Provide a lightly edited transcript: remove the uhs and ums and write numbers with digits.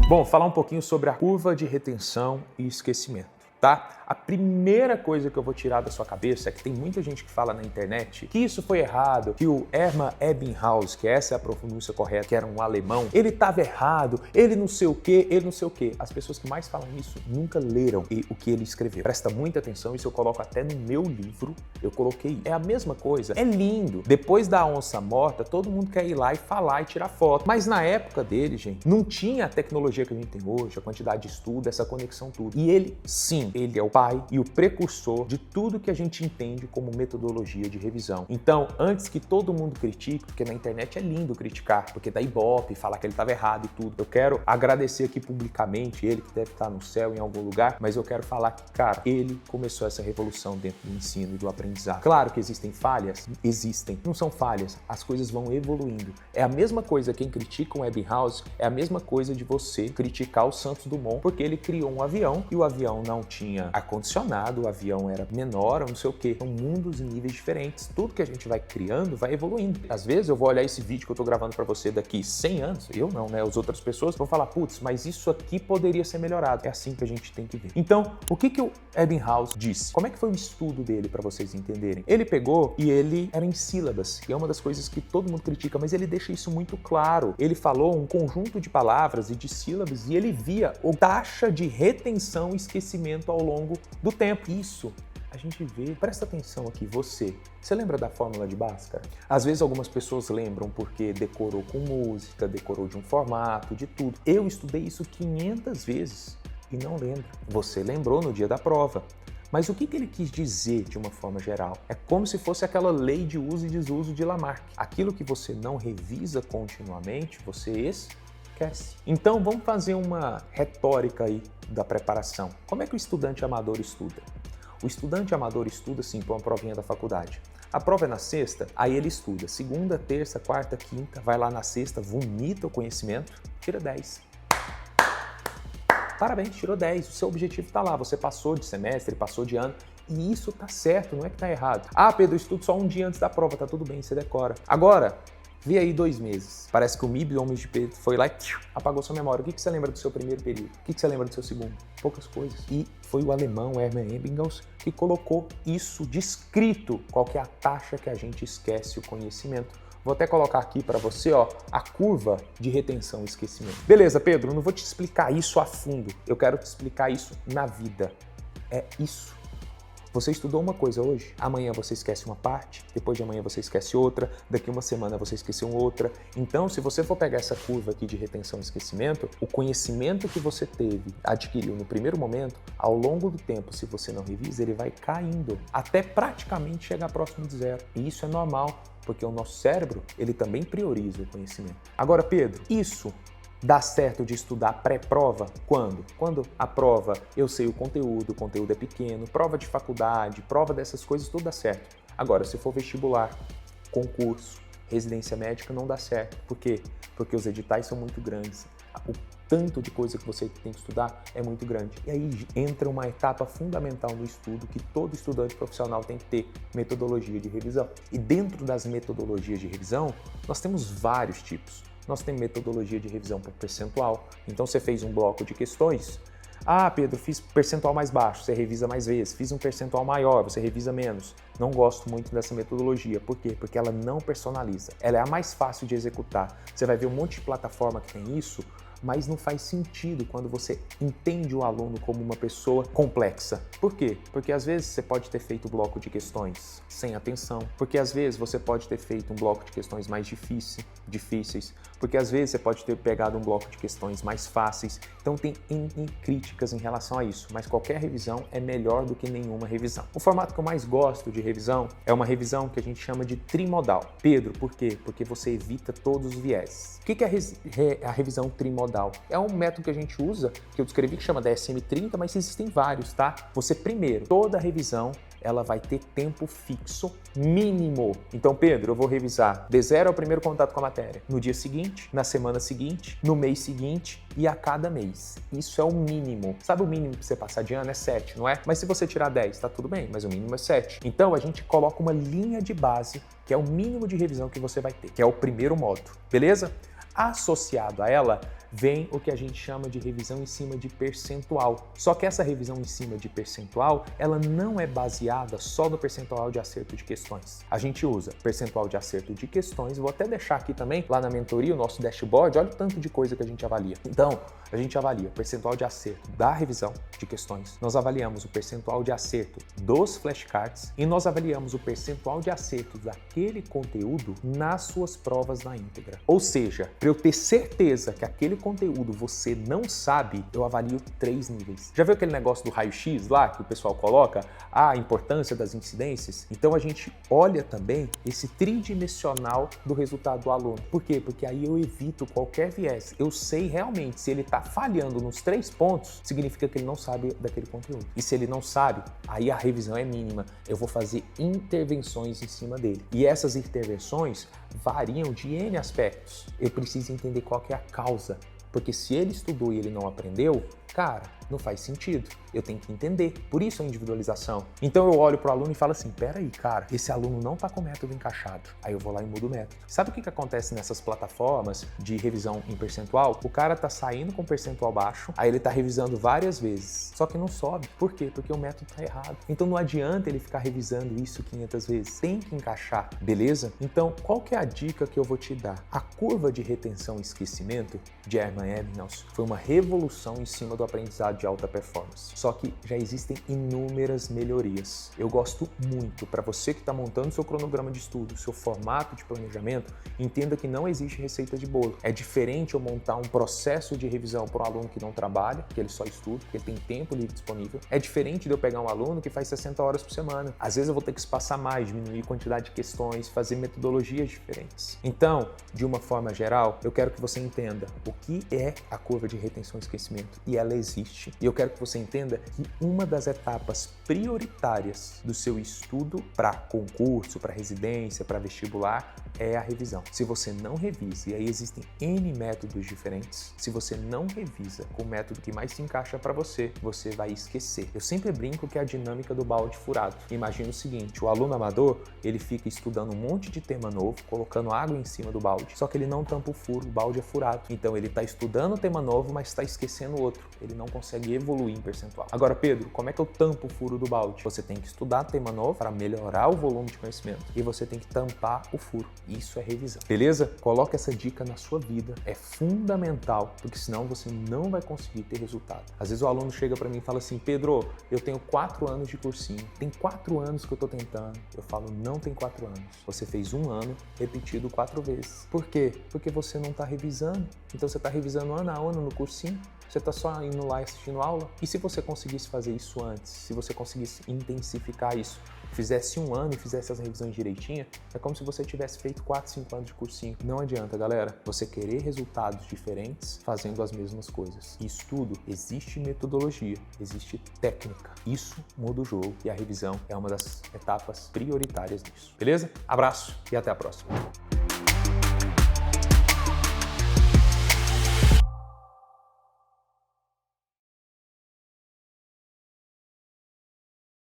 Bom, falar um pouquinho sobre a curva de retenção e esquecimento, tá? A primeira coisa que eu vou tirar da sua cabeça é que tem muita gente que fala na internet que isso foi errado, que o Hermann Ebbinghaus, que essa é a pronúncia correta, que era um alemão, ele estava errado, ele não sei o quê, ele não sei o quê. As pessoas que mais falam isso nunca leram o que ele escreveu. Presta muita atenção, isso eu coloco até no meu livro, eu coloquei. É a mesma coisa, é lindo. Depois da onça morta, todo mundo quer ir lá e falar e tirar foto. Mas na época dele, gente, não tinha a tecnologia que a gente tem hoje, a quantidade de estudo, essa conexão, tudo. E ele, sim, ele é o pai e o precursor de tudo que a gente entende como metodologia de revisão. Então, antes que todo mundo critique, porque na internet é lindo criticar, porque dá ibope, falar que ele estava errado e tudo, eu quero agradecer aqui publicamente ele, que deve estar no céu em algum lugar, mas eu quero falar que, cara, ele começou essa revolução dentro do ensino e do aprendizado. Claro que existem falhas, existem. Não são falhas, as coisas vão evoluindo. É a mesma coisa, quem critica o Ebbinghaus, é a mesma coisa de você criticar o Santos Dumont, porque ele criou um avião e o avião não tinha ar-condicionado, o avião era menor, ou não sei o quê. São mundos e níveis diferentes. Tudo que a gente vai criando vai evoluindo. Às vezes eu vou olhar esse vídeo que eu tô gravando pra você daqui 100 anos, eu não, né? As outras pessoas vão falar, putz, mas isso aqui poderia ser melhorado. É assim que a gente tem que ver. Então, o que o Ebbinghaus disse? Como é que foi o estudo dele pra vocês entenderem? Ele pegou e ele era em sílabas, e é uma das coisas que todo mundo critica, mas ele deixa isso muito claro. Ele falou um conjunto de palavras e de sílabas e ele via a taxa de retenção e esquecimento ao longo do tempo. Isso a gente vê, presta atenção aqui, você lembra da fórmula de Bhaskara? Às vezes algumas pessoas lembram porque decorou com música, decorou de um formato, de tudo. Eu estudei isso 500 vezes e não lembro. Você lembrou no dia da prova. Mas o que ele quis dizer de uma forma geral? É como se fosse aquela lei de uso e desuso de Lamarck. Aquilo que você não revisa continuamente, você esquece. Então vamos fazer uma retórica aí da preparação. Como é que o estudante amador estuda? O estudante amador estuda assim para uma provinha da faculdade. A prova é na sexta, aí ele estuda segunda, terça, quarta, quinta, vai lá na sexta, vomita o conhecimento, tira 10. Parabéns, tirou 10, o seu objetivo está lá, você passou de semestre, passou de ano, e isso tá certo, não é que tá errado. Ah, Pedro, eu estudo só um dia antes da prova, tá tudo bem, você decora. Agora, vê aí 2 meses. Parece que o MIB, Homens de Pedro, foi lá e apagou sua memória. O que você lembra do seu primeiro período? O que você lembra do seu segundo? Poucas coisas. E foi o alemão Hermann Ebbinghaus que colocou isso descrito, qual que é a taxa que a gente esquece o conhecimento. Vou até colocar aqui para você, ó, a curva de retenção e esquecimento. Beleza, Pedro, não vou te explicar isso a fundo. Eu quero te explicar isso na vida. É isso. Você estudou uma coisa hoje, amanhã você esquece uma parte, depois de amanhã você esquece outra, daqui uma semana você esqueceu outra. Então, se você for pegar essa curva aqui de retenção e esquecimento, o conhecimento que você adquiriu no primeiro momento, ao longo do tempo, se você não revisa, ele vai caindo, até praticamente chegar próximo de zero. E isso é normal, porque o nosso cérebro, ele também prioriza o conhecimento. Agora, Pedro, isso dá certo de estudar pré-prova? Quando? Quando a prova, eu sei o conteúdo é pequeno, prova de faculdade, prova dessas coisas, tudo dá certo. Agora, se for vestibular, concurso, residência médica, não dá certo. Por quê? Porque os editais são muito grandes. O tanto de coisa que você tem que estudar é muito grande. E aí entra uma etapa fundamental no estudo que todo estudante profissional tem que ter, metodologia de revisão. E dentro das metodologias de revisão, nós temos vários tipos. Nós temos metodologia de revisão por percentual. Então você fez um bloco de questões. Ah, Pedro, fiz percentual mais baixo, você revisa mais vezes. Fiz um percentual maior, você revisa menos. Não gosto muito dessa metodologia. Por quê? Porque ela não personaliza. Ela é a mais fácil de executar. Você vai ver um monte de plataforma que tem isso, mas não faz sentido quando você entende o aluno como uma pessoa complexa. Por quê? Porque às vezes você pode ter feito um bloco de questões sem atenção, porque às vezes você pode ter feito um bloco de questões mais difíceis, porque às vezes você pode ter pegado um bloco de questões mais fáceis. Então tem N críticas em relação a isso, mas qualquer revisão é melhor do que nenhuma revisão. O formato que eu mais gosto de revisão é uma revisão que a gente chama de trimodal. Pedro, por quê? Porque você evita todos os vieses. O que é a revisão trimodal? É um método que a gente usa, que eu descrevi, que chama DSM-30, mas existem vários, tá? Você primeiro, toda revisão, ela vai ter tempo fixo mínimo. Então, Pedro, eu vou revisar de 0 ao primeiro contato com a matéria, no dia seguinte, na semana seguinte, no mês seguinte e a cada mês. Isso é o mínimo. Sabe o mínimo para você passar de ano? É 7, não é? Mas se você tirar 10, tá tudo bem, mas o mínimo é 7. Então, a gente coloca uma linha de base, que é o mínimo de revisão que você vai ter, que é o primeiro modo, beleza? Associado a ela, vem o que a gente chama de revisão em cima de percentual. Só que essa revisão em cima de percentual, ela não é baseada só no percentual de acerto de questões. A gente usa percentual de acerto de questões, vou até deixar aqui também, lá na mentoria, o nosso dashboard, olha o tanto de coisa que a gente avalia. Então, a gente avalia o percentual de acerto da revisão de questões, nós avaliamos o percentual de acerto dos flashcards e nós avaliamos o percentual de acerto daquele conteúdo nas suas provas na íntegra. Ou seja, para eu ter certeza que aquele conteúdo você não sabe, eu avalio 3 níveis. Já viu aquele negócio do raio-x lá que o pessoal coloca? A importância das incidências? Então a gente olha também esse tridimensional do resultado do aluno. Por quê? Porque aí eu evito qualquer viés. Eu sei realmente se ele está falhando nos 3 pontos, significa que ele não sabe daquele conteúdo. E se ele não sabe, aí a revisão é mínima. Eu vou fazer intervenções em cima dele. E essas intervenções variam de N aspectos. Eu preciso entender qual que é a causa. Porque se ele estudou e ele não aprendeu, cara, não faz sentido. Eu tenho que entender. Por isso a individualização. Então eu olho para o aluno e falo assim, peraí, cara, esse aluno não está com o método encaixado. Aí eu vou lá e mudo o método. Sabe o que acontece nessas plataformas de revisão em percentual? O cara tá saindo com percentual baixo, aí ele tá revisando várias vezes, só que não sobe. Por quê? Porque o método tá errado. Então não adianta ele ficar revisando isso 500 vezes. Tem que encaixar, beleza? Então, qual que é a dica que eu vou te dar? A curva de retenção e esquecimento de Hermann Ebbinghaus foi uma revolução em cima do aprendizado de alta performance. Só que já existem inúmeras melhorias. Eu gosto muito, para você que está montando seu cronograma de estudo, seu formato de planejamento, entenda que não existe receita de bolo. É diferente eu montar um processo de revisão para um aluno que não trabalha, que ele só estuda, que ele tem tempo livre disponível. É diferente de eu pegar um aluno que faz 60 horas por semana. Às vezes eu vou ter que espaçar mais, diminuir a quantidade de questões, fazer metodologias diferentes. Então, de uma forma geral, eu quero que você entenda o que é a curva de retenção e esquecimento, e ela existe. E eu quero que você entenda que uma das etapas prioritárias do seu estudo para concurso, para residência, para vestibular é a revisão. Se você não revisa, e aí existem N métodos diferentes, se você não revisa com o método que mais se encaixa para você, você vai esquecer. Eu sempre brinco que é a dinâmica do balde furado. Imagina o seguinte, o aluno amador, ele fica estudando um monte de tema novo, colocando água em cima do balde, só que ele não tampa o furo, o balde é furado. Então ele está estudando o tema novo, mas está esquecendo o outro. Ele não consegue evoluir em percentual. Agora, Pedro, como é que eu tampo o furo do balde? Você tem que estudar tema novo para melhorar o volume de conhecimento e você tem que tampar o furo. Isso é revisão. Beleza? Coloca essa dica na sua vida. É fundamental, porque senão você não vai conseguir ter resultado. Às vezes o aluno chega para mim e fala assim, Pedro, eu tenho 4 anos de cursinho. Tem 4 anos que eu tô tentando. Eu falo, não tem 4 anos. Você fez 1 ano repetido 4 vezes. Por quê? Porque você não tá revisando. Então você tá revisando ano a ano no cursinho. Você está só indo lá e assistindo aula? E se você conseguisse fazer isso antes? Se você conseguisse intensificar isso? Fizesse 1 ano e fizesse as revisões direitinho, é como se você tivesse feito 4, 5 anos de cursinho. Não adianta, galera, você querer resultados diferentes fazendo as mesmas coisas. E estudo, existe metodologia, existe técnica. Isso muda o jogo e a revisão é uma das etapas prioritárias disso. Beleza? Abraço e até a próxima.